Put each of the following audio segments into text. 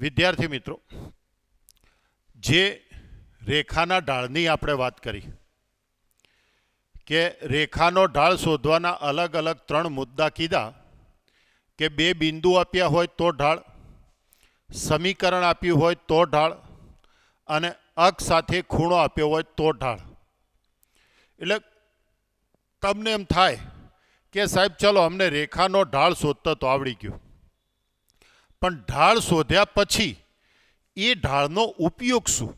વિદ્યાર્થી મિત્રો, જે રેખાના ઢાળની આપણે વાત કરી કે રેખાનો ઢાળ શોધવાના અલગ અલગ ત્રણ મુદ્દા કીધા કે બે બિંદુ આપ્યા હોય તો ઢાળ, સમીકરણ આપ્યું હોય તો ઢાળ અને અક્ષ સાથે ખૂણો આપ્યો હોય તો ઢાળ. એટલે તમને એમ થાય કે સાહેબ ચલો અમને રેખાનો ઢાળ શોધતા તો આવડી ગયું, પણ ઢાળ શોધ્યા પછી એ ઢાળનો ઉપયોગ શું?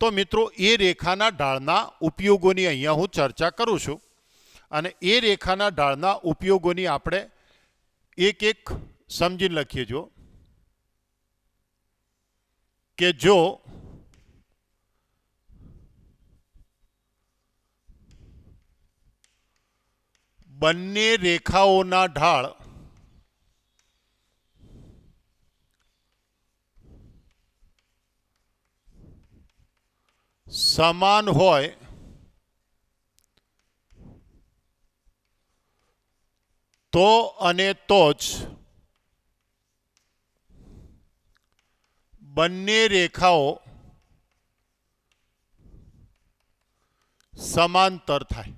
તો મિત્રો એ રેખાના ઢાળના ઉપયોગોની અહીંયા હું ચર્ચા કરું છું અને એ રેખાના ઢાળના ઉપયોગોની આપણે એક એક સમજીને લખીએ. જો કે જો બંને રેખાઓના ઢાળ સમાન હોય તો અને તો જ બંને રેખાઓ સમાંતર થાય.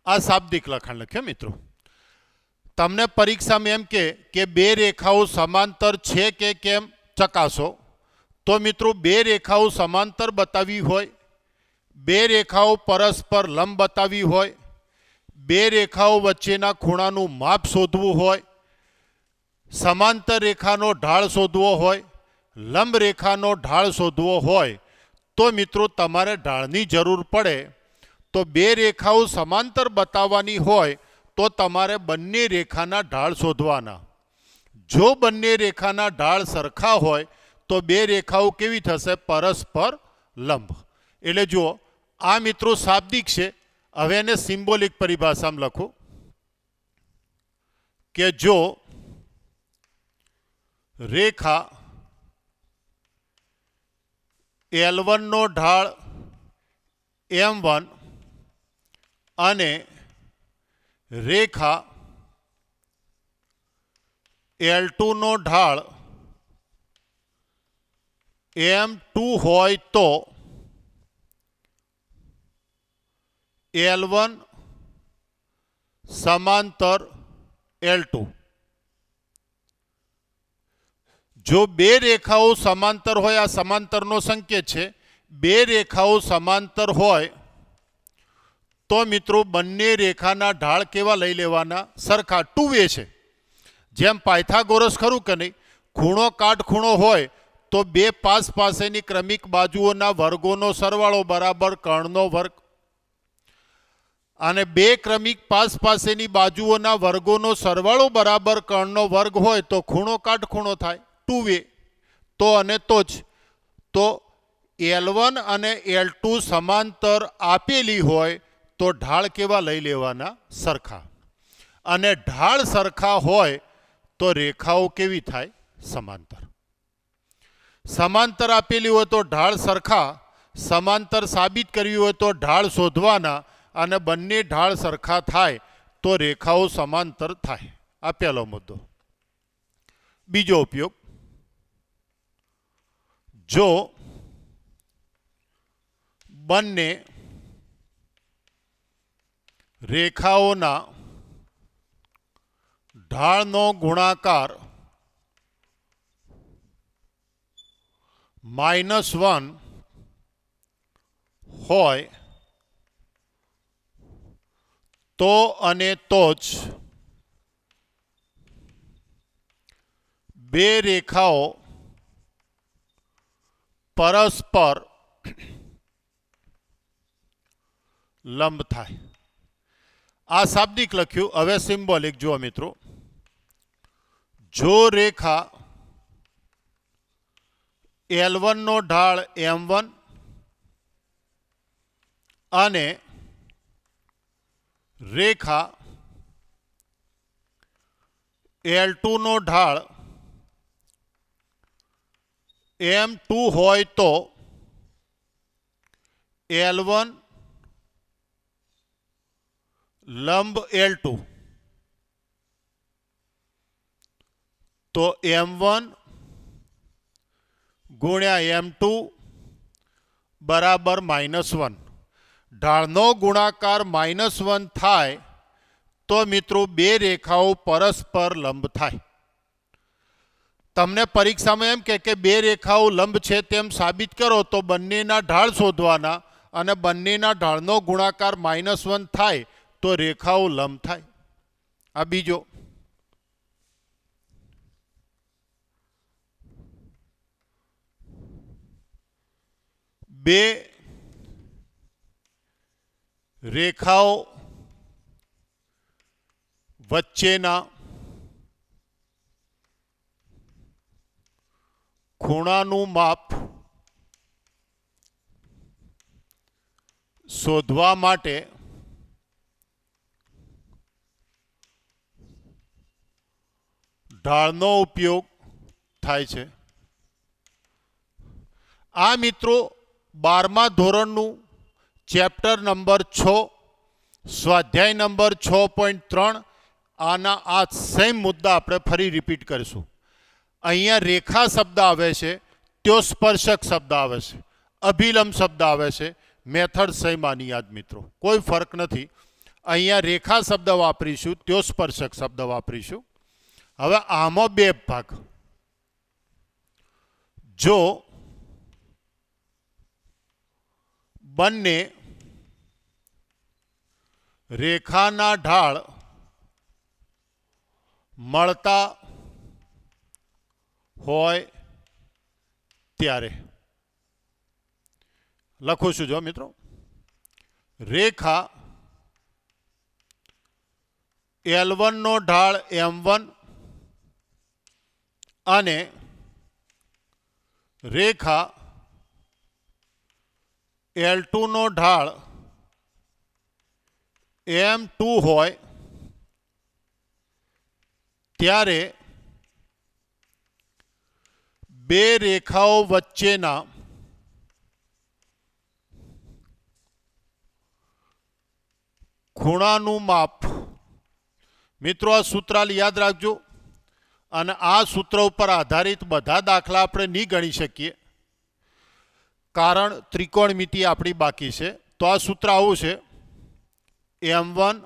આ શાબ્દિક લખાણ લખ્યો મિત્રો. તમને પરીક્ષામાં એમ કે બે રેખાઓ સમાંતર છે કે કેમ ચકાસો, તો મિત્રો બે રેખાઓ સમાંતર બતાવી હોય, બે રેખાઓ પરસ્પર લંબ બતાવી હોય, બે રેખાઓ વચ્ચેના ખૂણાનું માપ શોધવું હોય, સમાંતર રેખાનો ઢાળ શોધવો હોય, લંબ રેખાનો ઢાળ શોધવો હોય, તો મિત્રો તમારે ઢાળની જરૂર પડે. તો બે રેખાઓ સમાંતર બતાવવાની હોય તો તમારે બંને રેખાના ઢાળ શોધવાના. જો બંને રેખાના ઢાળ સરખા હોય તો બે રેખાઓ કેવી થશે? પરસ્પર લંબ. એટલે જુઓ, આ મિત્રો શાબ્દિક છે. હવે એને સિમ્બોલિક પરિભાષામાં લખું કે જો રેખા L1 નો ઢાળ M1 અને રેખા L2 નો ઢાળ M2 હોય તો L1 સમાંતર L2. જો બે રેખાઓ સમાંતર હોય, આ સમાંતરનો સંકેત છે, બે રેખાઓ સમાંતર હોય તો મિત્રો બંને રેખાના ઢાળ કેવા લઈ લેવાના? સરખા, ટુ વે છે. જેમ પાયથાગોરસ ખરું કે નહીં, ખૂણો કાટખૂણો હોય તો બે પાસ પાસેની ક્રમિક બાજુઓના વર્ગોનો સરવાળો બરાબર કર્ણનો વર્ગ, અને બે ક્રમિક પાસ પાસેની બાજુઓના વર્ગોનો સરવાળો બરાબર કર્ણનો વર્ગ હોય તો ખૂણો કાટખૂણો થાય. ટુ વે, તો અને તો જ. તો L1 અને L2 સમાંતર આપેલી હોય તો ઢાળ કેવા લઈ લેવાના? સરખા. અને ઢાળ સરખા હોય તો રેખાઓ કેવી થાય? સમાંતર. સમાંતર આપેલી હોય તો ઢાળ સરખા, સમાંતર સાબિત કરવી હોય તો ઢાળ શોધવાના, અને બંને ઢાળ સરખા થાય તો રેખાઓ સમાંતર થાય. આ પહેલો મુદ્દો. બીજો ઉપયોગ, જો બંને રેખાઓના ઢાળનો ગુણાકાર -1 હોય તો અને તો જ બે રેખાઓ પરસ્પર લંબ થાય. આ શાબ્દિક લખ્યું. હવે સિમ્બોલિક જુઓ મિત્રો. જો રેખા L1 નો ઢાળ M1 અને રેખા L2 નો ઢાળ M2 હોય તો L1 લંબ L2, તો M1 ગુણ્યા M2 બરાબર -1. ઢાળનો ગુણાકાર -1 થાય તો મિત્રો બે રેખાઓ પરસ્પર લંબ થાય. તમને પરીક્ષામાં એમ કે બે રેખાઓ લંબ છે તેમ સાબિત કરો તો બંનેના ઢાળ શોધવાના અને બંનેના ઢાળનો ગુણાકાર -1 થાય તો રેખાઓ લંબ થાય. આ બીજો. બે રેખાઓ વચ્ચેના ખૂણાનું માપ શોધવા માટે ઢાળનો ઉપયોગ થાય છે. આ મિત્રો 12મા ધોરણનું ચેપ્ટર નંબર 6 સ્વાધ્યાય નંબર 6.3 આના આ સેમ મુદ્દા આપણે ફરી રિપીટ કરીશું. અહીંયા રેખા શબ્દ આવે છે, ત્યો સ્પર્શક શબ્દ આવે છે, અભિલંબ શબ્દ આવે છે. મેથડ સેમ આની યાદ મિત્રો, કોઈ ફરક નથી. અહીંયા રેખા શબ્દ વાપરીશું, ત્યો સ્પર્શક શબ્દ વાપરીશું. હવે આમાં બે ભાગ. જો બંને રેખાના ઢાળ મળતા હોય ત્યારે લખું છું. જો મિત્રો, રેખા L1 નો ઢાળ M1 અને રેખા L2 નો ઢાળ M2 હોય ત્યારે બે રેખાઓ વચ્ચેના ખૂણાનું માપ. મિત્રો આ સૂત્ર યાદ રાખજો અને આ સૂત્ર ઉપર આધારિત બધા દાખલા આપણે નહીં ગણી શકીએ, કારણ ત્રિકોણમિતિ આપણી બાકી છે. તો આ સૂત્ર આવું છે: M1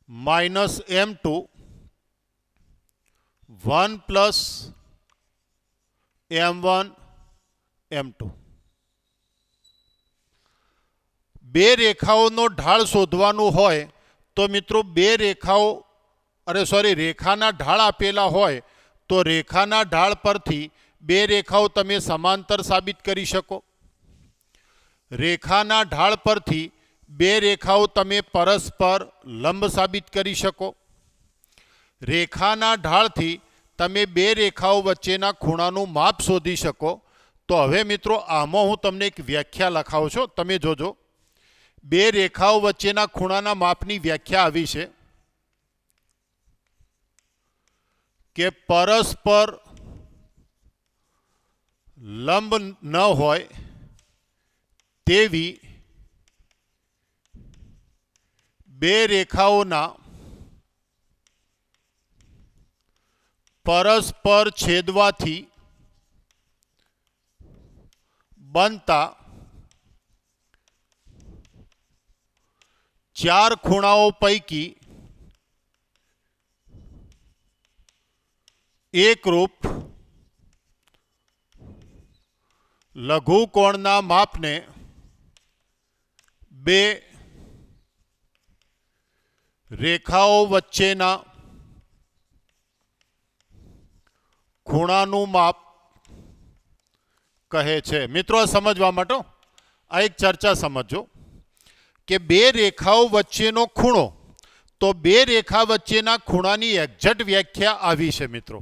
minus M2 1 plus M1 M2. બે રેખાઓનો ઢાળ શોધવાનું હોય તો મિત્રો બે રેખાઓ રેખાના ઢાળ આપેલા હોય તો રેખાના ઢાળ પરથી બે રેખાઓ તમે સમાંતર સાબિત કરી શકો. રેખાના ઢાળ પરથી બે રેખાઓ તમે પરસ્પર લંબ સાબિત કરી શકો. રેખાના ઢાળથી તમે બે રેખાઓ વચ્ચેના ખૂણાનું માપ શોધી શકો. તો હવે મિત્રો આમાં હું તમને એક વ્યાખ્યા લખાવું છું, તમે જોજો. બે રેખાઓ વચ્ચેના ખૂણાના માપની વ્યાખ્યા આવી છે કે પરસ્પર લંબ ન હોય તેવી બે રેખાઓના પરસ્પર છેદવાથી બનતા ચાર ખૂણાઓ પૈકી એકરૂપ લઘુકોણના માપને બે રેખાઓ વચ્ચેના ખૂણાનું માપ કહે છે. મિત્રો સમજવા માટે આ એક ચર્ચા સમજો કે બે રેખાઓ વચ્ચેનો ખૂણો, તો બે રેખા વચ્ચેના ખૂણાની એક્ઝેક્ટ વ્યાખ્યા આવી છે મિત્રો.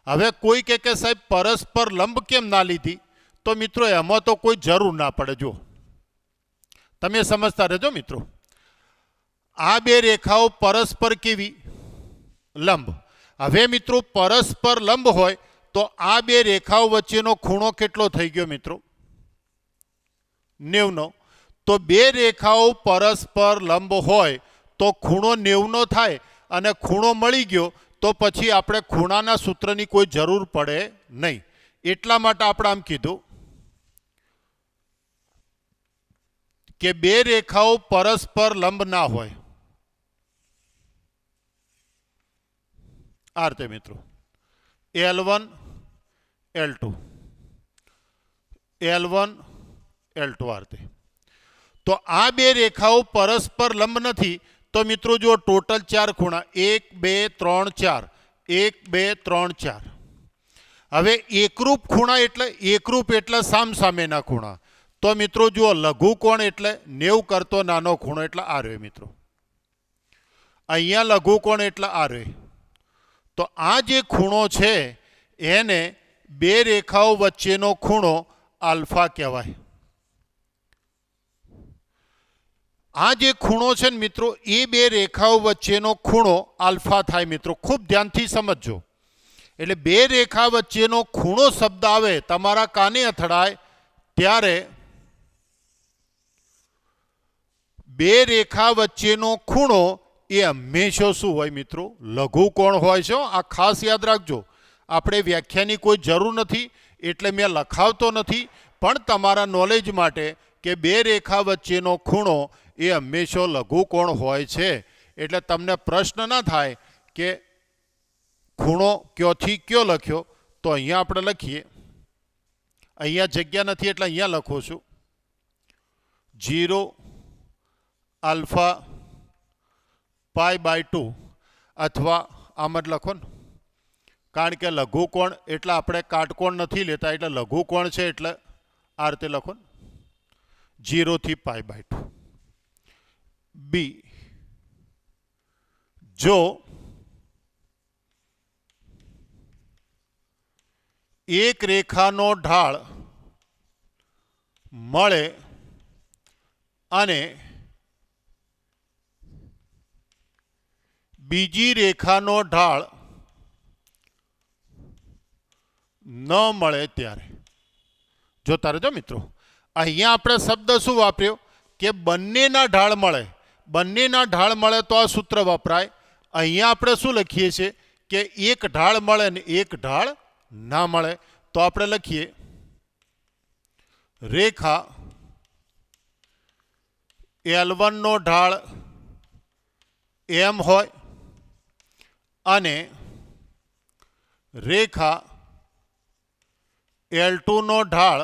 હવે કોઈ કે સાહેબ પરસ્પર લંબ કેમ ના લીધી, તો મિત્રો એમાં તો કોઈ જરૂર ના પડે. જો તમે સમજતા રહેજો મિત્રો. આ બે રેખાઓ પરસ્પર કેવી લંબ. હવે મિત્રો પરસ્પર લંબ હોય તો આ બે રેખાઓ વચ્ચેનો ખૂણો કેટલો થઈ ગયો મિત્રો? 90. તો બે રેખાઓ પરસ્પર લંબ હોય તો ખૂણો 90 થાય અને ખૂણો મળી ગયો તો પછી આપણે ખૂણાના સૂત્રની કોઈ જરૂર પડે નહીં. એટલા માટે આપણે આમ કીધું કે બે રેખાઓ પરસ્પર લંબ ના હોય. આ રીતે મિત્રો L1 L2 L1 L2 આ રીતે. તો આ બે રેખાઓ પરસ્પર લંબ નથી. તો મિત્રો જો ટોટલ 4 ખૂણા 1 2 3 4 1 2 3 4. હવે એકરૂપ ખૂણા એટલે સામસામેના ખૂણા. તો મિત્રો જુઓ લઘુકોણ એટલે 90 કરતો નાનો ખૂણો એટલે આ રહ્યો મિત્રો. અહીંયા લઘુકોણ એટલે આ રહ્યો. તો આ જે ખૂણો છે એને બે રેખાઓ વચ્ચેનો ખૂણો આલ્ફા કહેવાય. આ જે ખૂણો છે ને મિત્રો એ બે રેખાઓ વચ્ચેનો ખૂણો આલ્ફા થાય મિત્રો. ખૂબ ધ્યાનથી સમજજો. એટલે બે રેખા વચ્ચેનો ખૂણો શબ્દ આવે તમારા કાને અથડાય ત્યારે બે રેખા વચ્ચેનો ખૂણો એ હંમેશા શું હોય મિત્રો? લઘુકોણ હોય છે. આ ખાસ યાદ રાખજો. આપણે વ્યાખ્યાની કોઈ જરૂર નથી એટલે મેં લખાવતો નથી, પણ તમારા નોલેજ માટે કે બે રેખા વચ્ચેનો ખૂણો એ હંમેશા લઘુકોણ હોય છે. એટલે તમને પ્રશ્ન ના થાય કે ખૂણો ક્યોથી કયો લખ્યો. તો અહીંયા આપણે લખીએ. અહીંયા જગ્યા નથી એટલે અહીંયા લખું છું 0 આલ્ફા π/2 અથવા આમ જ લખો ને, કારણ કે લઘુકોણ એટલે આપણે કાટકોણ નથી લેતા એટલે લઘુકોણ છે એટલે આ રીતે લખો ને 0 થી π/2. બી જો એક રેખાનો ઢાળ મળે અને બીજી રેખાનો ઢાળ ન મળે ત્યારે. જો તારે જો મિત્રો અહીંયા આપણે શબ્દ શું વાપર્યો કે બંનેના ઢાળ મળે. બંનેના ઢાળ મળે તો આ સૂત્ર વપરાય. અહીંયા આપણે શું લખીએ છીએ કે એક ઢાળ મળે ને એક ઢાળ ના મળે. તો આપણે લખીએ રેખા L1 નો ઢાળ m હોય અને રેખા L2 નો ઢાળ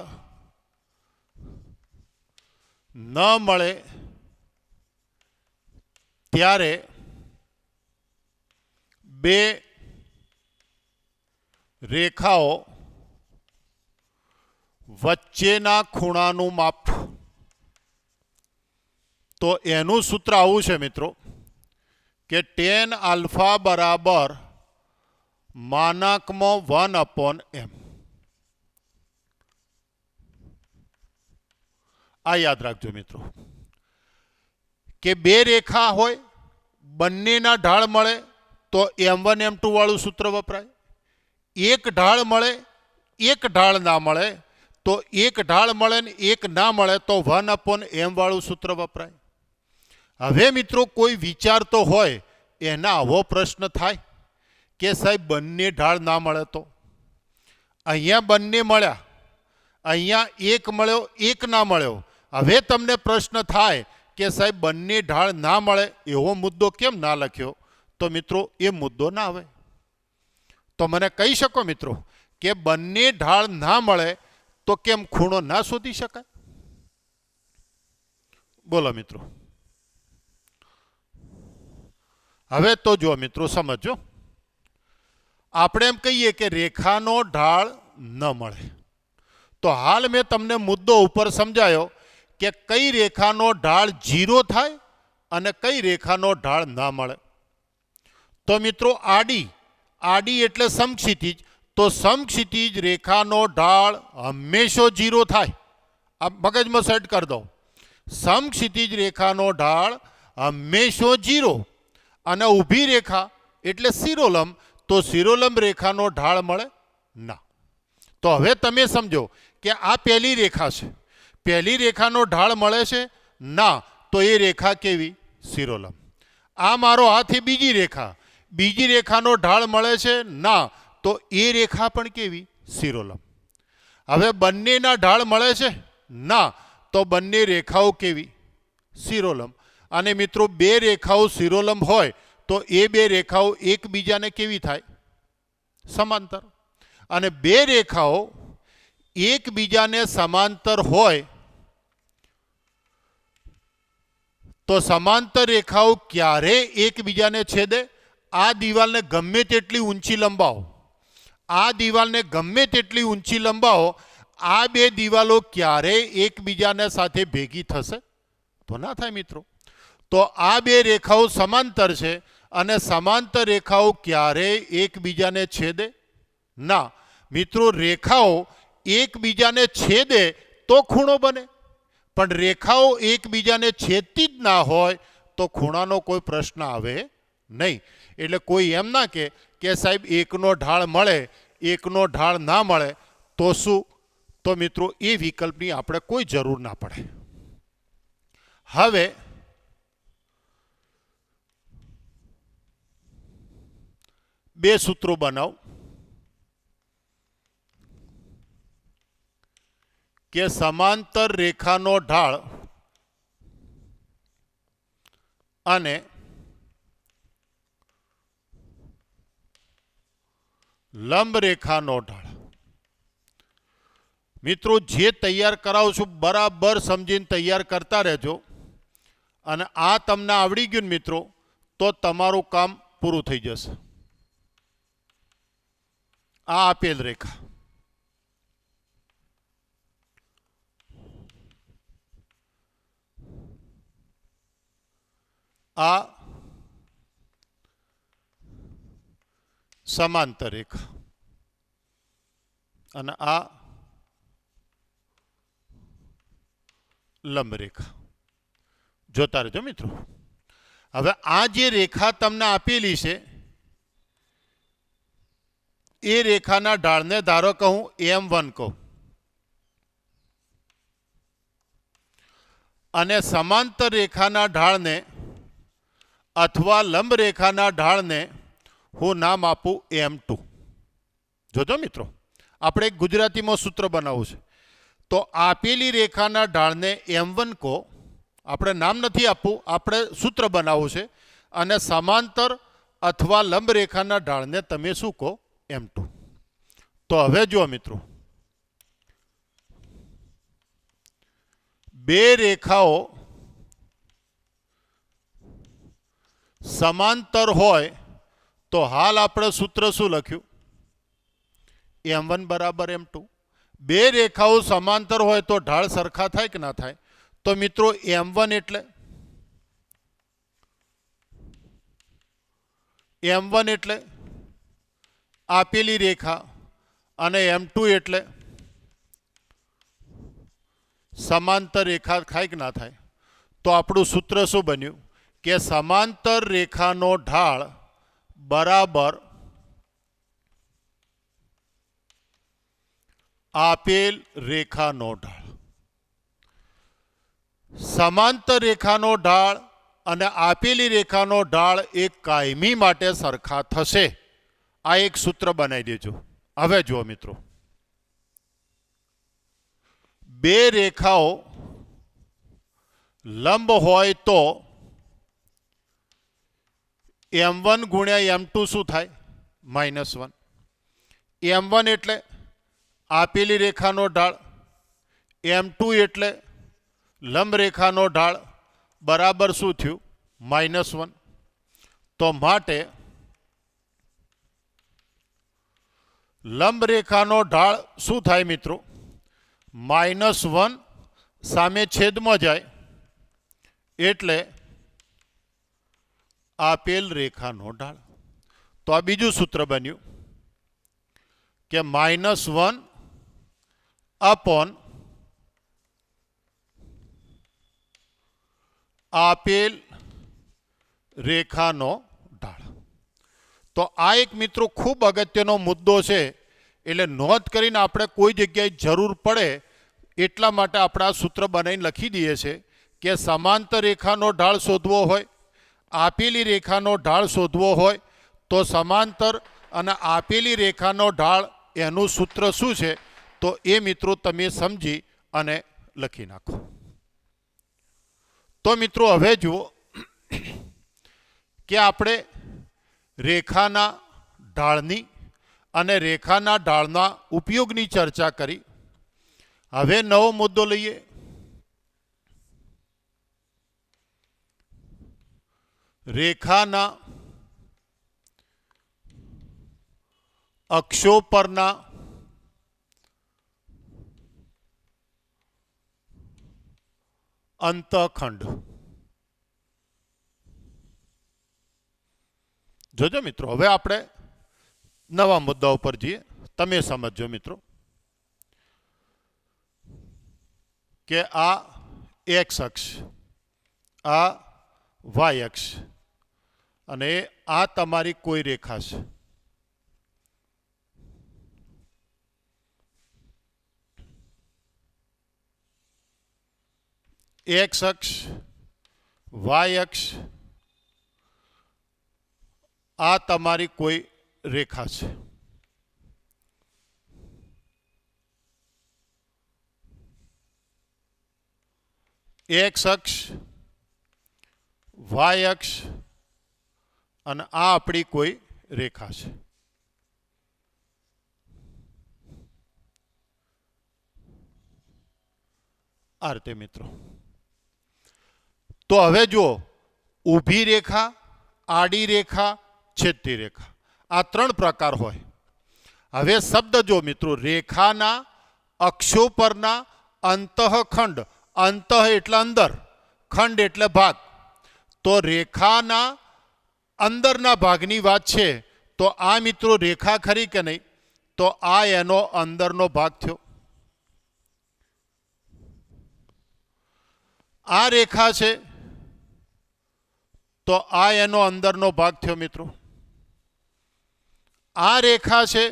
ન મળે ત્યારે બે રેખાઓ વચ્ચેના ખૂણાનું માપ. તો એનું સૂત્ર આવું છે મિત્રો કે tan આલ્ફા બરાબર -1/m. આ યાદ રાખજો મિત્રો કે બે રેખા હોય બંનેના ઢાળ મળે તો m1 m2 વાળું સૂત્ર વપરાય. એક ઢાળ મળે એક ઢાળ ના મળે તો એક ઢાળ મળે ને એક ના મળે તો 1/m વાળું સૂત્ર વપરાય. હવે મિત્રો કોઈ વિચારતો હોય એના આવો પ્રશ્ન થાય કે સાહેબ બંને ઢાળ ના મળે તો. અહીંયા બંને મળ્યા, અહીંયા એક મળ્યો એક ના મળ્યો. હવે તમને પ્રશ્ન થાય કે સાહેબ બંને ઢાળ ના મળે એવો મુદ્દો કેમ ના લખ્યો? તો મિત્રો એ મુદ્દો ના આવે. તો મને કહી શકો મિત્રો કે બંને ઢાળ ના મળે તો કેમ ખૂણો ના શોધી શકાય? બોલો મિત્રો. હવે તો જો મિત્રો સમજો, આપણે એમ કહીએ કે રેખાનો ઢાળ ન મળે. તો હાલ મેં તમને મુદ્દો ઉપર સમજાયો કે કઈ રેખાનો ઢાળ 0 થાય અને કઈ રેખાનો ઢાળ ના મળે. તો મિત્રો આડી એટલે સમક્ષિતિજ. તો સમક્ષિતિજ રેખાનો ઢાળ હંમેશા 0 થાય. આ મગજમાં સેટ કરી દો. સમક્ષિતિજ રેખાનો ઢાળ હંમેશા 0 અને ઊભી રેખા એટલે શિરોલંબ. તો શિરોલંબ રેખાનો ઢાળ મળે ના. તો હવે તમે સમજો કે આ પહેલી રેખા છે, પહેલી રેખાનો ઢાળ મળે છે ના. તો એ રેખા કેવી? શિરોલંબ. આ મારો હાથ એ બીજી રેખા, બીજી રેખાનો ઢાળ મળે છે ના. તો એ રેખા પણ કેવી? શિરોલંબ. હવે બંનેના ઢાળ મળે છે? ના. તો બંને રેખાઓ કેવી? શિરોલંબ. અને મિત્રો બે રેખાઓ શિરોલંબ હોય તો એ બે રેખાઓ એકબીજાને કેવી થાય? સમાંતર. અને બે રેખાઓ એકબીજાને સમાંતર હોય તો સમાંતર રેખાઓ ક્યારે એકબીજાને છેદે? આ દિવાલને ગમે તેટલી ઊંચી લંબાવો, આ દિવાલને ગમે તેટલી ઊંચી લંબાવો, આ બે દિવાલો ક્યારે એકબીજાને સાથે ભેગી થશે? તો ના થાય મિત્રો. તો આ બે રેખાઓ સમાંતર છે અને સમાંતર રેખાઓ ક્યારે એકબીજાને છેદે? ના. મિત્રો રેખાઓ એકબીજાને છેદે તો ખૂણો બને, પણ રેખાઓ એકબીજાને છેદતી જ ના હોય તો ખૂણાનો કોઈ પ્રશ્ન આવે નહીં. એટલે કોઈ એમ ના કે સાહેબ એકનો ઢાળ મળે એકનો ઢાળ ના મળે તો શું? તો મિત્રો એ વિકલ્પની આપણે કોઈ જરૂર ના પડે. હવે બે સૂત્રો બનાવો કે સમાંતર રેખાનો ઢાળ અને લંબ રેખાનો ઢાળ. મિત્રો જે તૈયાર કરાવું છું બરાબર સમજીને તૈયાર કરતા રહેજો. અને આ તમને આવડી ગયું ને મિત્રો તો તમારું કામ પૂરું થઈ જશે. આ આપેલ રેખા, આ સમાંતર રેખા અને આ લંબ રેખા. જોતા રહેજો મિત્રો. હવે આ જે રેખા તમને આપેલી છે એ રેખાના ઢાળને ધારો કે હું M1 કહું અને સમાંતર રેખાના ઢાળને અથવા લંબ રેખાના ઢાળને હું નામ આપું M2. જોજો મિત્રો, આપણે એક ગુજરાતીમાં સૂત્ર બનાવવું છે. તો આપેલી રેખાના ઢાળને M1 કહો, આપણે નામ નથી આપવું, આપણે સૂત્ર બનાવવું છે. અને સમાંતર અથવા લંબ રેખાના ઢાળને તમે શું કહો? M2. તો હવે જુઓ મિત્રો, બે રેખાઓ સમાંતર હોય તો હાલ આપણે સૂત્ર શું લખ્યું? M1 બરાબર M2. બે રેખાઓ સમાંતર હોય તો ઢાળ સરખા થાય કે ના થાય? તો મિત્રો M1 એટલે આપેલી રેખા અને M2 એટલે સમાંતર રેખા થાય કે ના થાય? તો આપણું સૂત્ર શું બન્યું કે સમાંતર રેખાનો ઢાળ બરાબર આપેલ રેખાનો ઢાળ. સમાંતર રેખાનો ઢાળ અને આપેલી રેખાનો ઢાળ એક કાયમી માટે સરખા થશે. આ એક સૂત્ર બનાવી દેજો. હવે જુઓ મિત્રો, બે રેખાઓ લંબ હોય તો M1 ગુણ્યા M2 શું થાય? -1. M1 એટલે આપેલી રેખાનો ઢાળ, M2 એટલે લંબ રેખાનો ઢાળ બરાબર શું થયું? -1. તો માટે લંબ રેખાનો ઢાળ શું થાય મિત્રો? -1 સામે છેદમાં જાય એટલે આપેલ રેખાનો ઢાળ. તો આ બીજું સૂત્ર બન્યું કે -1 અપોન આપેલ રેખાનો ઢાળ. તો આ એક મિત્રો ખૂબ અગત્યનો મુદ્દો છે. એટલે નોંધ કરીને આપણે કોઈ જગ્યાએ જરૂર પડે એટલા માટે આપણે આ સૂત્ર બનાવીને લખી દઈએ છીએ કે સમાંતર રેખાનો ઢાળ શોધવો હોય, આપેલી રેખાનો ઢાળ શોધવો હોય તો સમાંતર અને આપેલી રેખાનો ઢાળ એનું સૂત્ર શું છે? તો એ મિત્રો તમે સમજી અને લખી નાખો. તો મિત્રો હવે જુઓ કે આપણે રેખાના ઢાળની અને રેખાના ઢાળના ઉપયોગની ચર્ચા કરી. હવે નવો મુદ્દો લઈએ. રેખાના અક્ષો પરના અંતખંડ. જોજો મિત્રો, હવે આપણે નવા મુદ્દા ઉપર જઈએ. તમે સમજો મિત્રો કે આ એક્સ અક્ષ, આ વાય અક્ષ અને આ તમારી કોઈ રેખા છે. એક્સ અક્ષ, વાય અક્ષ, આ તમારી કોઈ રેખા છે. એક્સ અક્ષ, વાય અક્ષ અને આ આપણી કોઈ રેખા છે. આ રીતે મિત્રો. તો હવે જુઓ, ઊભી રેખા, આડી રેખા, છેદતી રેખા, આ ત્રણ પ્રકાર હોય. હવે શબ્દ જો મિત્રો, રેખાના અક્ષો પરના અંતઃખંડ. અંતઃ એટલે અંદર, ખંડ એટલે ભાગ. તો રેખાના અંદરના ભાગની વાત છે. તો આ મિત્રો રેખા ખરી કે નહીં? તો આ એનો અંદરનો ભાગ થયો. આ રેખા છે તો આ એનો અંદરનો ભાગ થયો મિત્રો. આ રેખા છે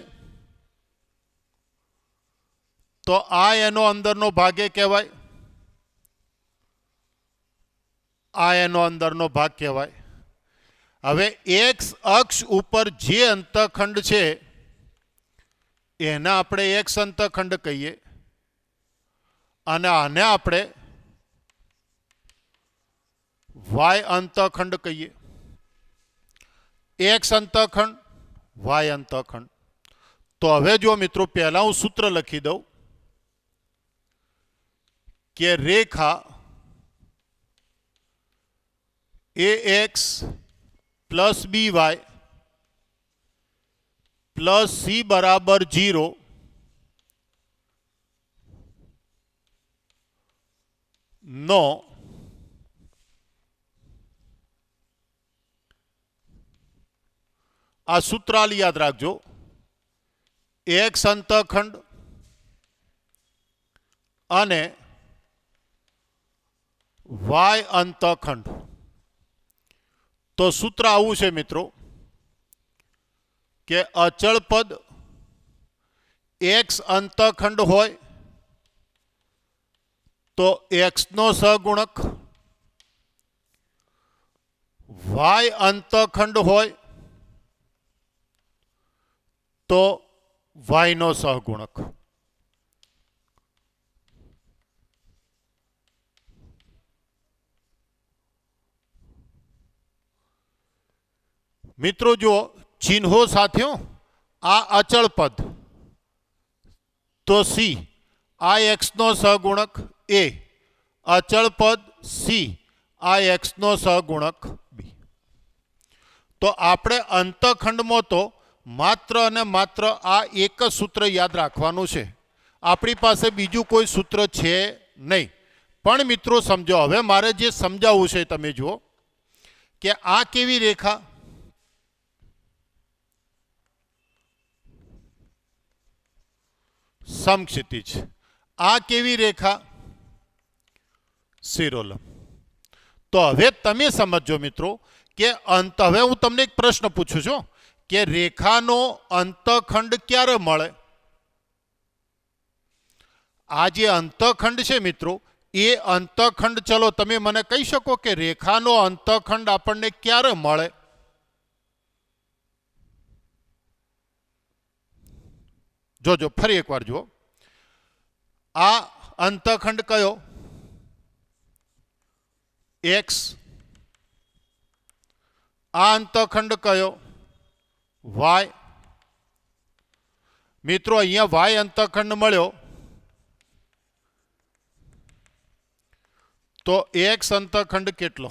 તો આ એનો અંદરનો ભાગે કહેવાય, આ એનો અંદરનો ભાગ કહેવાય. હવે એક્સ અક્ષ ઉપર જે અંતખંડ છે એને આપણે એક્સ અંતખંડ કહીએ અને આને આપણે વાય અંતખંડ કહીએ. એક્સ અંતખંડ, વાય અંતખંડ. તો હવે જો મિત્રો, પહેલા હું સૂત્ર લખી દઉં કે રેખા એ x plus B Y plus C બરાબર 0 નો આ સૂત્રાલ યાદ રાખજો. એક્સ અંતખંડ અને વાય અંતખંડ. તો સૂત્ર આવું છે મિત્રો કે અચળ પદ એક્સ અંતખંડ હોય તો એક્સ નો સહગુણક, વાય અંતખંડ હોય તો વાય નો સહગુણક. મિત્રો જો ચિહ્નો સાથે, આ અચળ પદ તો સી, આ એક્સ નો સહગુણક એ, અચળ પદ સી, આ એક્સ નો સહગુણક બી. તો આપણે અંતખંડમાં તો માત્ર અને માત્ર આ એક જ સૂત્ર યાદ રાખવાનું છે. આપણી પાસે બીજું કોઈ સૂત્ર છે નહીં. પણ મિત્રો સમજો, હવે મારે જે સમજાવવું છે તમે જુઓ કે આ કેવી રેખા? સમક્ષિતિજ. આ કેવી રેખા? શિરોલંબ. તો હવે તમે સમજો મિત્રો કે હવે હું તમને એક પ્રશ્ન પૂછું છું કે રેખાનો અંતખંડ ક્યારે મળે? આ જે અંતખંડ છે મિત્રો, એ અંતખંડ, ચલો તમે મને કહી શકો કે રેખાનો અંતખંડ આપણને ક્યારે મળે? જોજો, ફરી એકવાર જુઓ. આ અંતખંડ કયો? એક્સ. આ અંતખંડ કયો? વાય. મિત્રો અહીંયા વાય અંતખંડ મળ્યો તો એક્સ અંતખંડ કેટલો?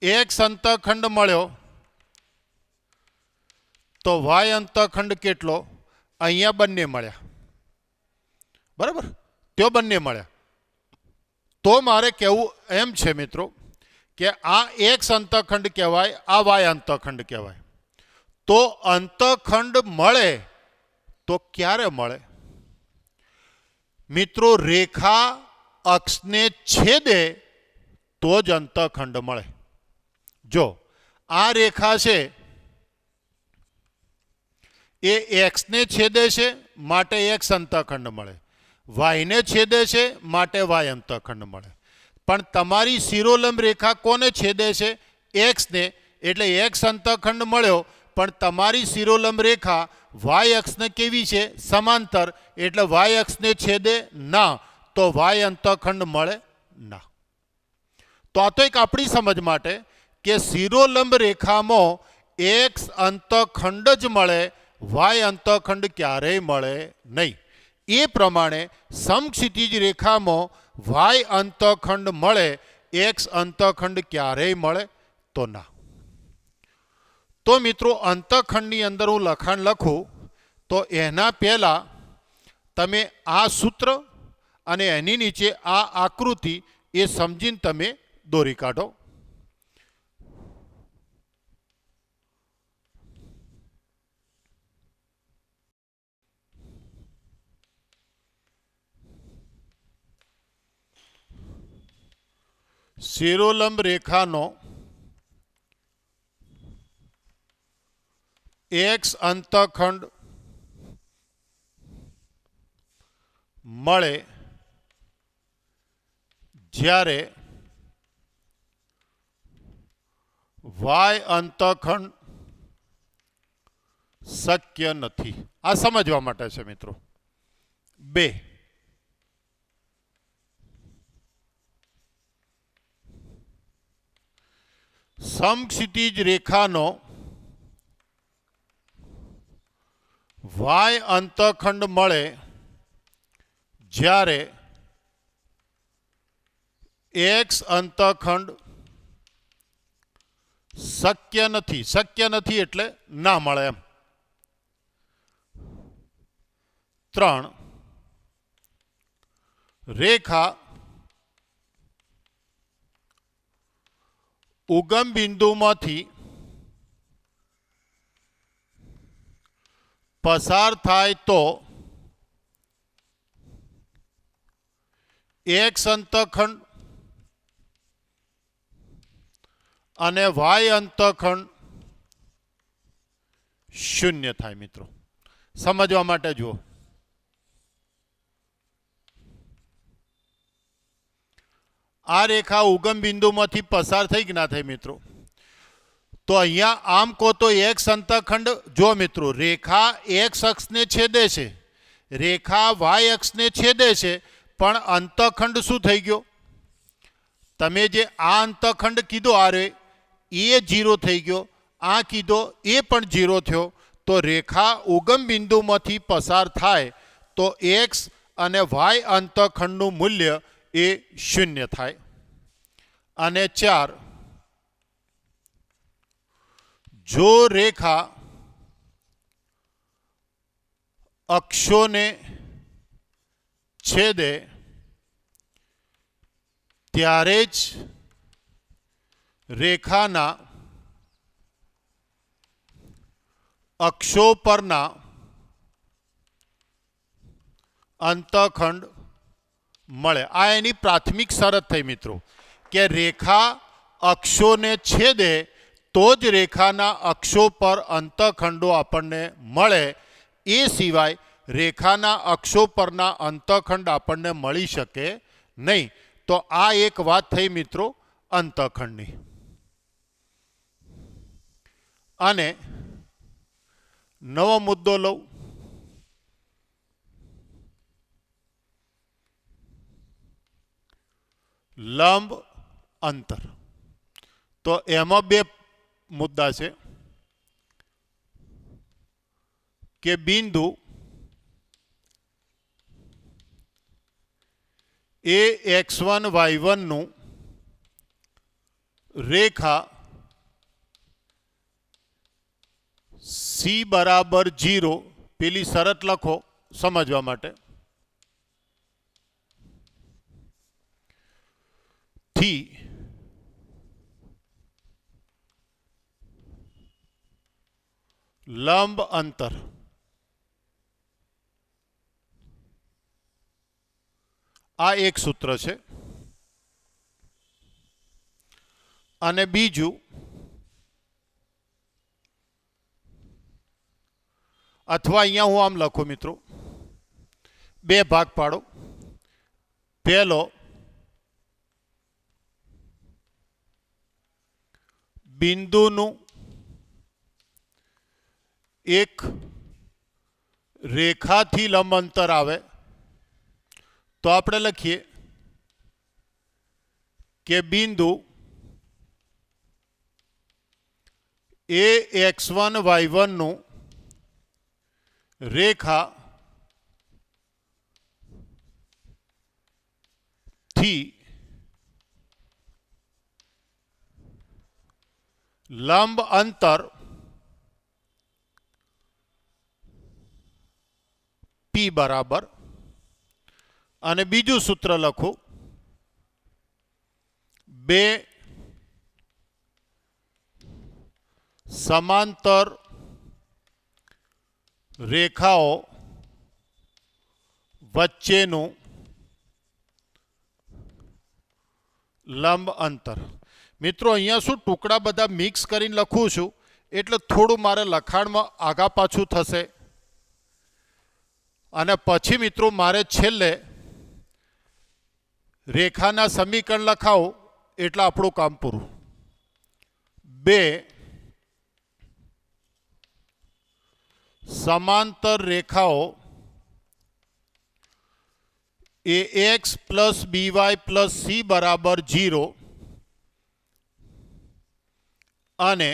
એક્સ અંતખંડ મળ્યો તો વાય અંતખંડ કેટલો? અહીંયા બંને મળ્યા, બરાબર? તે બંને મળ્યા. તો મારે કહેવું એમ છે મિત્રો કે આ એક્સ અંતખંડ કહેવાય, આ વાય અંતખંડ કહેવાય. તો અંતખંડ મળે તો ક્યારે મળે? મિત્રો રેખા અક્ષને છેદે તો જ અંતખંડ મળે. જો આ રેખા છે એ એક્સને છેદે છે માટે એક્સ અંતખંડ મળે, વાયને છેદે છે માટે વાય અંતખંડ મળે. પણ તમારી શિરોલંબ રેખા કોને છેદે છે? એક્સને, એટલે એક્સ અંતખંડ મળ્યો. પણ તમારી શિરોલંબ રેખા વાય અક્ષને કેવી છે? સમાંતર, એટલે વાય અક્ષને છેદે ના, તો વાય અંતખંડ મળે ના. તો આ તો એક આપણી સમજ માટે કે શિરોલંબ રેખામાં એક્સ અંતખંડ જ મળે, વાય અંતખંડ ક્યારેય મળે નહીં. એ પ્રમાણે સમક્ષિતિજ રેખામાં વાય અંતખંડ મળે, એક્સ અંતખંડ ક્યારેય મળે તો ના. તો મિત્રો અંતખંડની અંદર હું લખાણ લખું તો એના પહેલાં તમે આ સૂત્ર અને એની નીચે આ આકૃતિ એ સમજીને તમે દોરી કાઢો. શિરોલંબ રેખાનો એક્સ અંતખંડ મળે જ્યારે વાય અંતખંડ શક્ય નથી. આ સમજવા માટે છે મિત્રો. 2, સમક્ષિતિજ રેખાનો વાય અંતખંડ મળે જ્યારે એક્સ અંતખંડ શક્ય નથી. શક્ય નથી એટલે ના મળે એમ. 3, રેખા ઉગમ બિંદુમાંથી પસાર થાય તો એક્સ અંતખંડ અને વાય અંતખંડ શૂન્ય થાય. મિત્રો સમજવા માટે જુઓ. આ રેખા ઉગમ બિંદુમાંથી પસાર થઈ કે ના થઈ મિત્રો? તો અહીંયા આમ કહો તો એક્સ અંતખંડ, જો મિત્રો રેખા એક્સ અક્ષને છેદે છે, રેખા વાય અક્ષને છેદે છે, પણ અંતખંડ શું થઈ ગયો? તમે જે આ અંતખંડ કીધો આ રે એ 0 થઈ ગયો, આ કીધો એ પણ 0 થયો. તો રેખા ઉગમ બિંદુમાંથી પસાર થાય તો એક્સ અને વાય અંતખંડનું મૂલ્ય એ શૂન્ય થાય. અને 4, જો રેખા અક્ષોને છેદે ત્યારે જ રેખાના અક્ષો પરના અંતખંડ મળે. આ એની પ્રાથમિક શરત થઈ મિત્રો કે રેખા અક્ષોને છેદે તો જ રેખાના અક્ષો પર અંતખંડો આપણને મળે. એ સિવાય રેખાના અક્ષો પરના અંતખંડ આપણને મળી શકે નહીં. તો આ એક વાત થઈ મિત્રો અંતખંડની. અને નવો મુદ્દો લઉં. લંબ અંતર. તો એમાં બે મુદ્દા છે કે બિંદુ એ x1 y1 નું રેખા C બરાબર 0, પેલી શરત લખો સમજવા માટે, થી લંબ અંતર આ એક સૂત્ર છે. અને બીજું અથવા અહીંયા હું આમ લખું મિત્રો, બે ભાગ પાડો. પહેલો બિંદુનું એક રેખાથી લંબ અંતર આવે તો આપણે લખીએ કે બિંદુ એ x1 y1 નું રેખા થી લંબ અંતર P બરાબર. અને બીજું સૂત્ર લખું, બે સમાંતર રેખાઓ વચ્ચેનું લંબ અંતર. મિત્રો અહીંયા શું ટુકડા બધા મિક્સ કરીને લખું છું એટલે થોડું મારે લખાણમાં આગા પાછું થશે. અને પછી મિત્રો મારે છેલ્લે રેખાના સમીકરણ લખાવું એટલે આપણું કામ પૂરું. બે સમાંતર રેખાઓ એ x પ્લસ બીવાય પ્લસ સી બરાબર 0 અને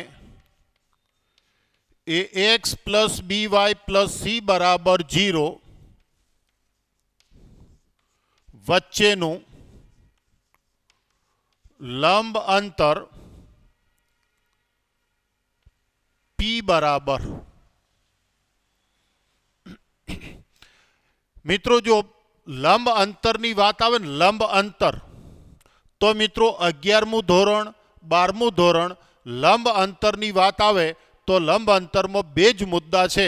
એ x પ્લસ બીવાય પ્લસ સી બરાબર 0 વચ્ચેનું લંબ અંતર P બરાબર. મિત્રો જો લંબ અંતરની વાત આવે ને, લંબ અંતર, તો મિત્રો 11મું ધોરણ 12મું ધોરણ લંબ અંતરની વાત આવે તો લંબ અંતરમાં બે જ મુદ્દા છે,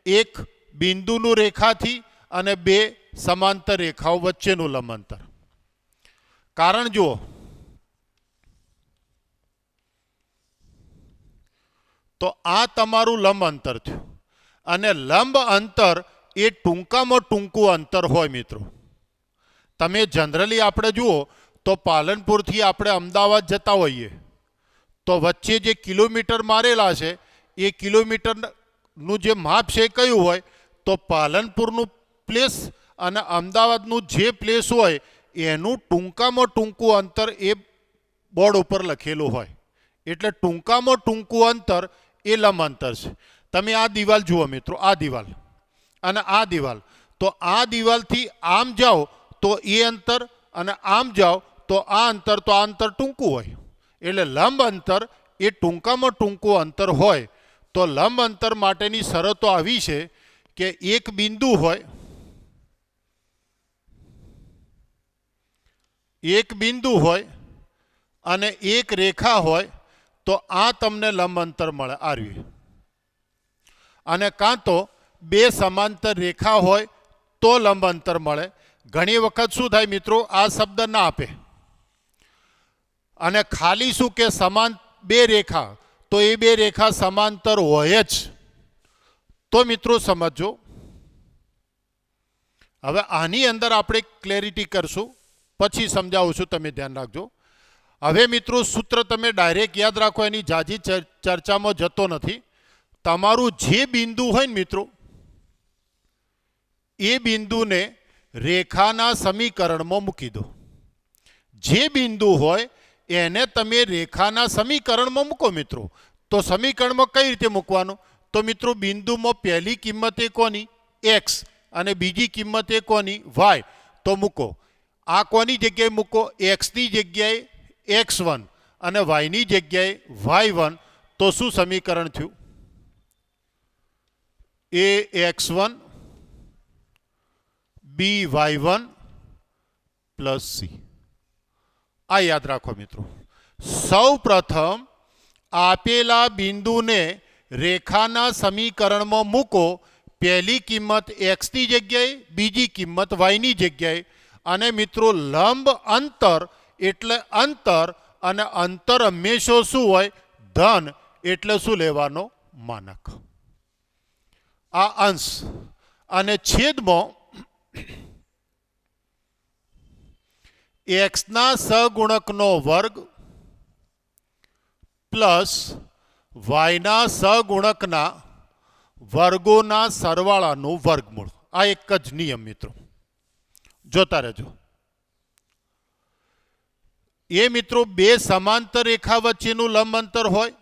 એક બિંદુનું રેખાથી અને બે સમાંતર રેખાઓ વચ્ચેનું લંબ અંતર. કારણ જુઓ, તો આ તમારું લંબ અંતર થયું અને લંબ અંતર એ ટૂંકામાં ટૂંકું અંતર હોય મિત્રો. તમે જનરલી આપણે જુઓ તો પાલનપુરથી આપણે અમદાવાદ જતા હોઈએ તો વચ્ચે જે કિલોમીટર મારેલા છે એ કિલોમીટરનું જે માપ છે એ કયું હોય તો પાલનપુરનું પ્લેસ અને અમદાવાદનું જે પ્લેસ હોય એનું ટૂંકામાં ટૂંકું અંતર એ બોર્ડ ઉપર લખેલું હોય. એટલે ટૂંકામાં ટૂંકું અંતર એ લંબ અંતર છે. તમે આ દિવાલ જુઓ મિત્રો, આ દિવાલ અને આ દિવાલ, તો આ દિવાલથી આમ જાઓ તો એ અંતર અને આમ જાઓ તો આ અંતર, તો આ અંતર ટૂંકું હોય. એટલે લંબ અંતર એ ટૂંકામાં ટૂંકું અંતર હોય. તો લંબ અંતર માટેની શરતો આવી છે કે એક બિંદુ હોય, એક બિંદુ હોય અને એક રેખા હોય તો આ તમને લંબ અંતર મળે આર્યું. અને કાં તો બે સમાંતર રેખા હોય તો લંબ અંતર મળે. ઘણી વખત શું થાય મિત્રો, આ શબ્દ ના આપે અને ખાલી શું કે સમાન બે રેખા, તો એ બે રેખા સમાંતર હોય જ. તો મિત્રો સમજો, હવે આની અંદર આપણે ક્લેરિટી કરશું, પછી સમજાવું છું, તમે ધ્યાન રાખજો. હવે મિત્રો સૂત્ર તમે ડાયરેક્ટ યાદ રાખો, એની જાજી ચર્ચામાં જતો નથી. તમારું જે બિંદુ હોય ને મિત્રો, એ બિંદુને રેખાના સમીકરણમાં મૂકી દો. જે બિંદુ હોય એને તમે રેખાના સમીકરણમાં મૂકો મિત્રો. તો સમીકરણમાં કઈ રીતે મૂકવાનું? તો મિત્રો બિંદુમાં પહેલી કિંમત એ કોની? એક્સ, અને બીજી કિંમત એ કોની? વાય. તો મૂકો. આ કોની જગ્યાએ મૂકો? એક્સની જગ્યાએ x1 અને વાયની જગ્યાએ y1. તો શું સમીકરણ થયું? એ x1 બી y1 પ્લસ સી. આ યાદ રાખો મિત્રો. સૌ પ્રથમ આપેલા બિંદુને રેખાના સમીકરણમાં મૂકો. પહેલી કિંમત એક્સની જગ્યાએ, બીજી કિંમત વાયની જગ્યાએ. અને મિત્રો લંબ અંતર એટલે અંતર, અને અંતર હંમેશા શું હોય? ધન. એટલે શું લેવાનો? માનક. આ અંશ અને છેદમાં એક્સના સહગુણકનો વર્ગ પ્લસ વાયના સહગુણકના વર્ગોના સરવાળાનું વર્ગમૂળ. આ એક જ નિયમ મિત્રો, જોતા રહેજો. એ મિત્રો બે સમાંતર રેખા વચ્ચેનું લંબ અંતર હોય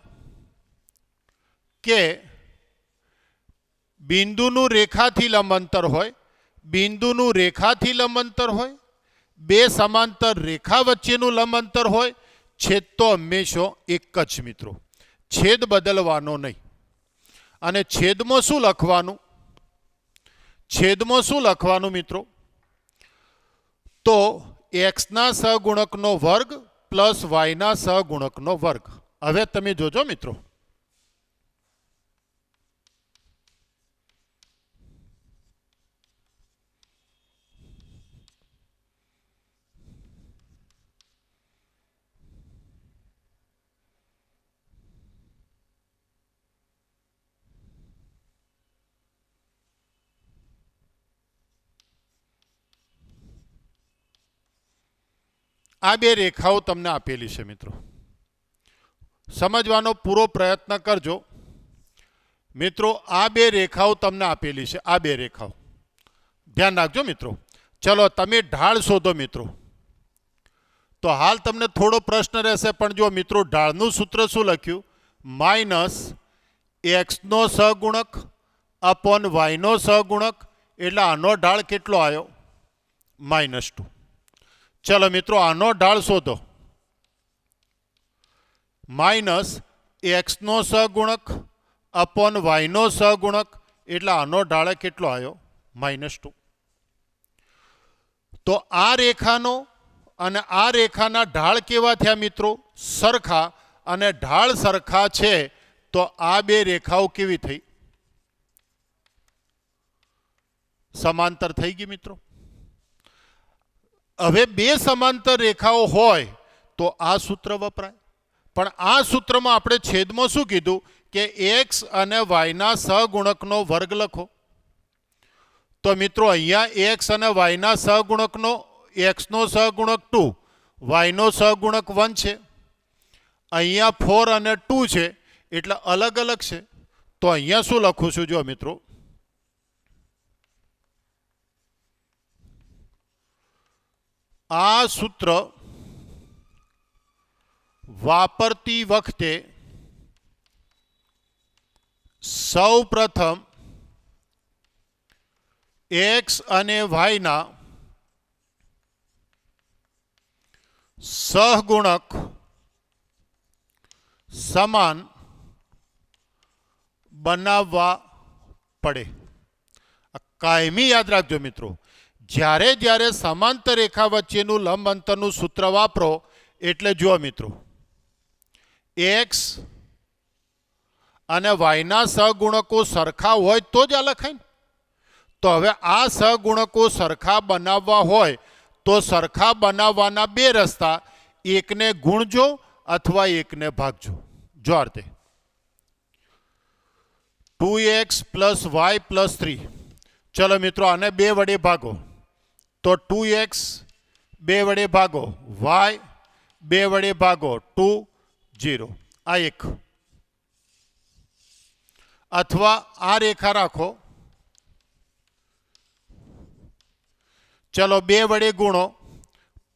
કે બિંદુનું રેખાથી લંબ અંતર હોય, બિંદુનું રેખાથી લંબ અંતર હોય, બે સમાંતર રેખા વચ્ચેનું લંબ અંતર હોય, છેદ તો હંમેશા એક જ મિત્રો. છેદ બદલવાનો નહીં. અને છેદમાં શું લખવાનું? છેદમાં શું લખવાનું મિત્રો? તો એક્સના સહગુણકનો વર્ગ પ્લસ વાયના સહગુણકનો વર્ગ. હવે તમે જોજો મિત્રો. આ બે રેખાઓ તમને આપેલી છે મિત્રો. સમજવાનો પૂરો પ્રયત્ન કરજો મિત્રો. આ બે રેખાઓ તમને આપેલી છે. આ બે રેખાઓ ધ્યાન રાખજો મિત્રો. ચલો તમે ઢાળ શોધો મિત્રો. તો હાલ તમને થોડો પ્રશ્ન રહેશે, પણ જો મિત્રો ઢાળનું સૂત્ર શું લખ્યું? માઇનસ એક્સનો સહગુણક અપોન વાયનો સહગુણક. એટલે આનો ઢાળ કેટલો આવ્યો? -2. ચલો મિત્રો આનો ઢાળ શોધો. માઇનસ એક્સનો સહગુણક અપોન વાયનો સહગુણક. એટલે આનો ઢાળ કેટલો આવ્યો? -2. તો આ રેખાનો અને આ રેખાના ઢાળ કેવા થયા મિત્રો? સરખા. અને ઢાળ સરખા છે તો આ બે રેખાઓ કેવી થઈ? સમાંતર થઈ ગઈ મિત્રો. હવે બે સમાંતર રેખાઓ હોય તો આ સૂત્ર વપરાય. પણ આ સૂત્રમાં આપણે છેદમાં શું કીધું? કે એક્સ અને વાયના સહગુણકનો વર્ગ લખો. તો મિત્રો અહીંયા એક્સ અને વાયના સહગુણકનો એક્સનો સહગુણક 2, વાયનો સહગુણક 1 છે. અહીંયા 4 અને 2 છે એટલે અલગ અલગ છે. તો અહીંયા શું લખું છું જો મિત્રો? આ સૂત્ર વાપરતી વખતે સૌ પ્રથમ એક્સ અને વાયના સહગુણક સમાન બનાવવા પડે. કાયમી યાદ રાખજો મિત્રો. જ્યારે જ્યારે સમાંતર રેખા વચ્ચેનું લંબ અંતરનું સૂત્ર વાપરો એટલે જુઓ મિત્રો, એક્સ અને વાયના સહગુણકો સરખા હોય તો જ આ લખાય ને. તો હવે આ સહગુણકો સરખા બનાવવા હોય તો સરખા બનાવવાના બે રસ્તા, એકને ગુણજો અથવા એકને ભાગજો. જો અર્થે 2x + y + 3. ચલો મિત્રો આને 2 વડે ભાગો. તો 2x 2 વડે ભાગો, y 2 વડે ભાગો, 2 0. આ એક. અથવા આ રેખા રાખો. ચલો 2 વડે ગુણો,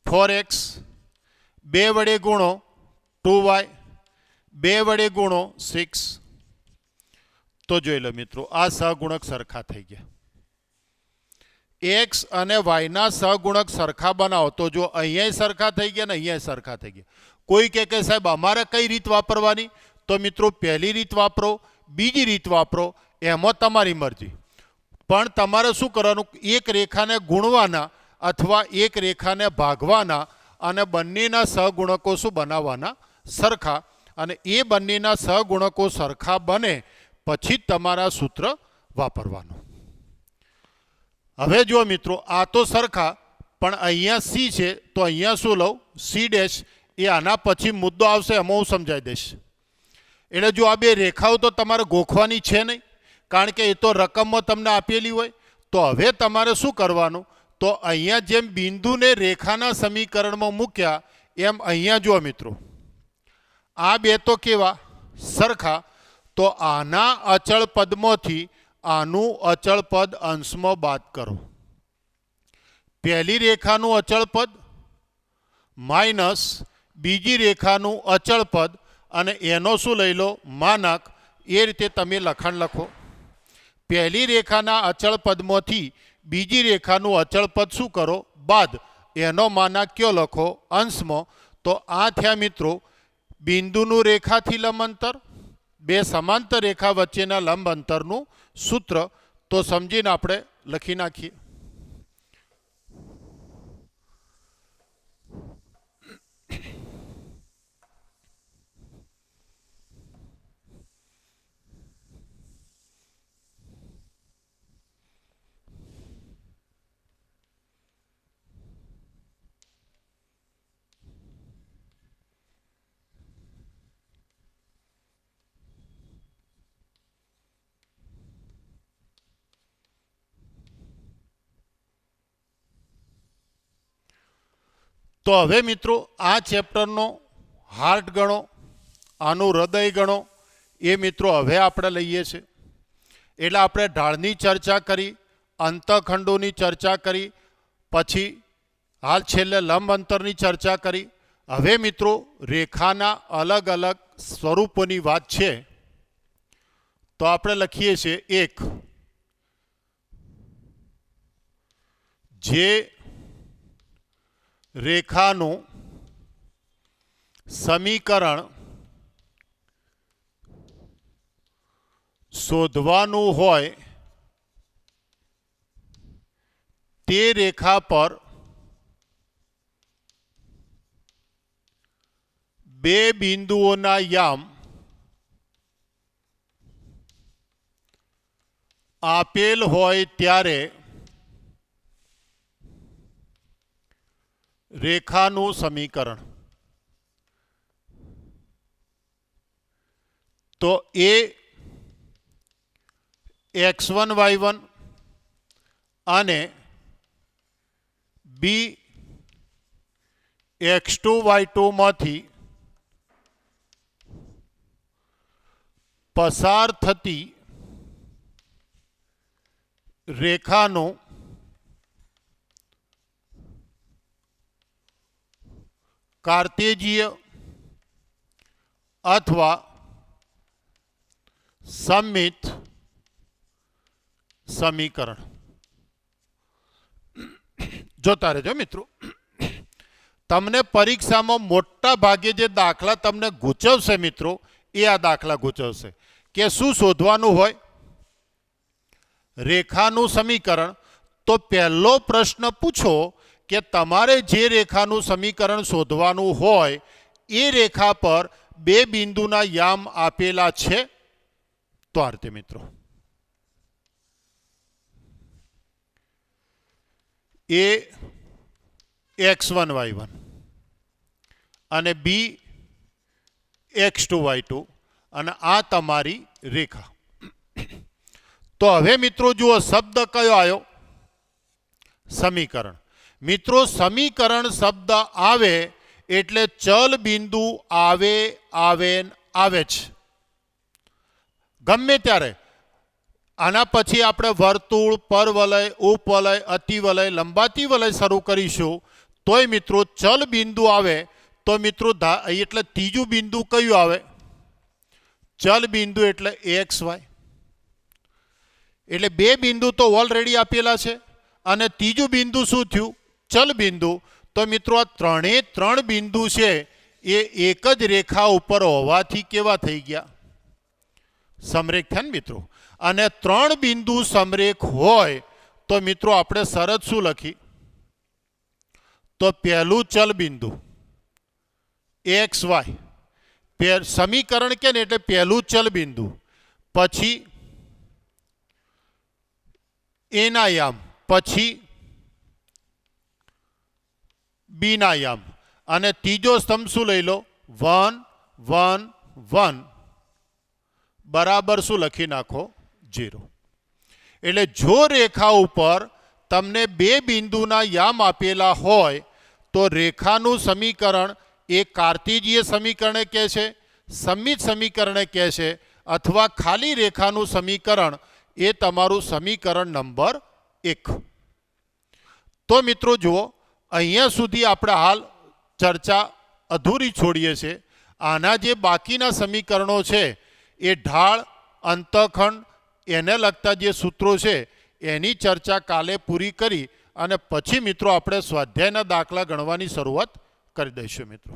4x 2 વડે ગુણો 2y, 2 વડે ગુણો 6. તો જોઈ લો મિત્રો, આ સહગુણક સરખા થઈ ગયા. x અને y ના સહગુણક સરખા બનાવો તો જો અહીંયા સરખા થઈ ગયા ને અહીંયા સરખા થઈ ગયા. કોઈ કે સાહેબ અમારે કઈ રીત વાપરવાની? તો મિત્રો પહેલી રીત વાપરો, બીજી રીત વાપરો, એમાં તમારી મરજી. પણ તમારે શું કરવાનું? એક રેખાને ગુણવાના અથવા એક રેખાને ભાગવાના અને બંનેના સહગુણકો શું બનાવવાના? સરખા. અને એ બંનેના સહગુણકો સરખા બને પછી જ તમારા સૂત્ર વાપરવાનું. હવે જો મિત્રો, આ તો સરખા, પણ અહીંયા સી છે તો અહીંયા શું લઉં? C dash. એ આના પછી મુદ્દો આવશે, એમાં હું સમજાવી દઈશ. એટલે જો આ બે રેખાઓ તો તમારે ગોખવાની છે નહીં, કારણ કે એ તો રકમમાં તમને આપેલી હોય. તો હવે તમારે શું કરવાનું? તો અહીંયા જેમ બિંદુને રેખાના સમીકરણમાં મૂક્યા એમ અહીંયા જુઓ મિત્રો, આ બે તો કેવા? સરખા. તો આના અચળ પદમાંથી આનું અચળ પદ અંશમાં બાદ કરો. પહેલી રેખાનું અચળ પદ માઇનસ બીજી રેખાનું અચળ પદ અને એનો શું લઈ લો? માનક. એ રીતે તમે લખાણ લખો. પહેલી રેખાના અચળ પદમાંથી બીજી રેખાનું અચળ પદ શું કરો? બાદ. એનો માનક કયો લખો? અંશમાં. તો આ થયા મિત્રો બિંદુનું રેખાથી લંબ અંતર, બે સમાંતર રેખા વચ્ચેના લંબ અંતરનું સૂત્ર. તો સમજીને આપણે લખી નાખીએ. તો હવે મિત્રો આ ચેપ્ટરનો હાર્ટ ગણો, આનું હૃદય ગણો, એ મિત્રો હવે આપણે લઈએ છીએ. એટલે આપણે ઢાળની ચર્ચા કરી, અંતઃખંડોની ચર્ચા કરી, પછી હાલ છેલ્લે લંબ અંતરની ચર્ચા કરી. હવે મિત્રો રેખાના અલગ અલગ સ્વરૂપોની વાત છે. તો આપણે લખીએ છીએ એક, જે રેખાનું સમીકરણ શોધવાનું હોય તે રેખા પર બે બિંદુઓના યામ આપેલ હોય ત્યારે રેખાનું સમીકરણ. તો એ x1 y1 અને બી x2 y2 માંથી પસાર થતી રેખાનું કાર્તેજીય અથવા સમમિત સમીકરણ. જોતા રહેજો મિત્રો. તમને પરીક્ષામાં મોટા ભાગે જે દાખલા તમને ગૂંચવશે મિત્રો, એ આ દાખલા ગૂંચવશે. કે શું શોધવાનું હોય? રેખાનું સમીકરણ. તો પહેલો પ્રશ્ન પૂછો કે તમારે જે રેખાનું સમીકરણ શોધવાનું હોય એ રેખા પર બે બિંદુના યામ આપેલા છે. તો આ રીતે મિત્રો, એ x1 y1 અને બી x2 y2 અને આ તમારી રેખા. તો હવે મિત્રો જુઓ, શબ્દ કયો આવ્યો? સમીકરણ. મિત્રો સમીકરણ શબ્દ આવે એટલે ચલ બિંદુ આવે આવે આવે જ, ગમે ત્યારે. આના પછી આપણે વર્તુળ, પરવલય, ઉપવલય, અતિવલય, લંબાતી વલય શરૂ કરીશું. તોય મિત્રો ચલ બિંદુ આવે તો મિત્રો એટલે ત્રીજું બિંદુ કયું આવે? ચલ બિંદુ એટલે એક્સ વાય. એટલે બે બિંદુ તો ઓલરેડી આપેલા છે અને ત્રીજું બિંદુ શું થયું? ચલ બિંદુ. તો મિત્રો આ ત્રણ બિંદુ છે એ એક જ રેખા ઉપર હોવાથી કેવા થઈ ગયા? સમરેખ થયા ને મિત્રો. અને ત્રણ બિંદુ સમરેખ હોય તો મિત્રો આપણે શરત શું લખી? તો પહેલું ચલ બિંદુ એક્સ વાય સમીકરણ કે ને એટલે પહેલું ચલ બિંદુ, પછી એના યામ, પછી બીના યામ અને ત્રીજો સ્તંભ શું લઈ લો? 1 1 1 બરાબર શું લખી નાખો? 0. એટલે જો રેખા ઉપર તમને બે બિંદુના યામ આપેલા હોય તો રેખાનું સમીકરણ એ કાર્તિજીય સમીકરણે કહે છે, સમિત સમીકરણે કહે છે, અથવા ખાલી રેખાનું સમીકરણ એ તમારું સમીકરણ નંબર 1. તો મિત્રો જુઓ, અહીંયા સુધી આપણે હાલ ચર્ચા અધૂરી છોડીએ છીએ. આના જે બાકીના સમીકરણો છે એ ઢાળ, અંતઃખંડ, એને લગતા જે સૂત્રો છે એની ચર્ચા કાલે પૂરી કરી અને પછી મિત્રો આપણે સ્વાધ્યાયના દાખલા ગણવાની શરૂઆત કરી દઈશું મિત્રો.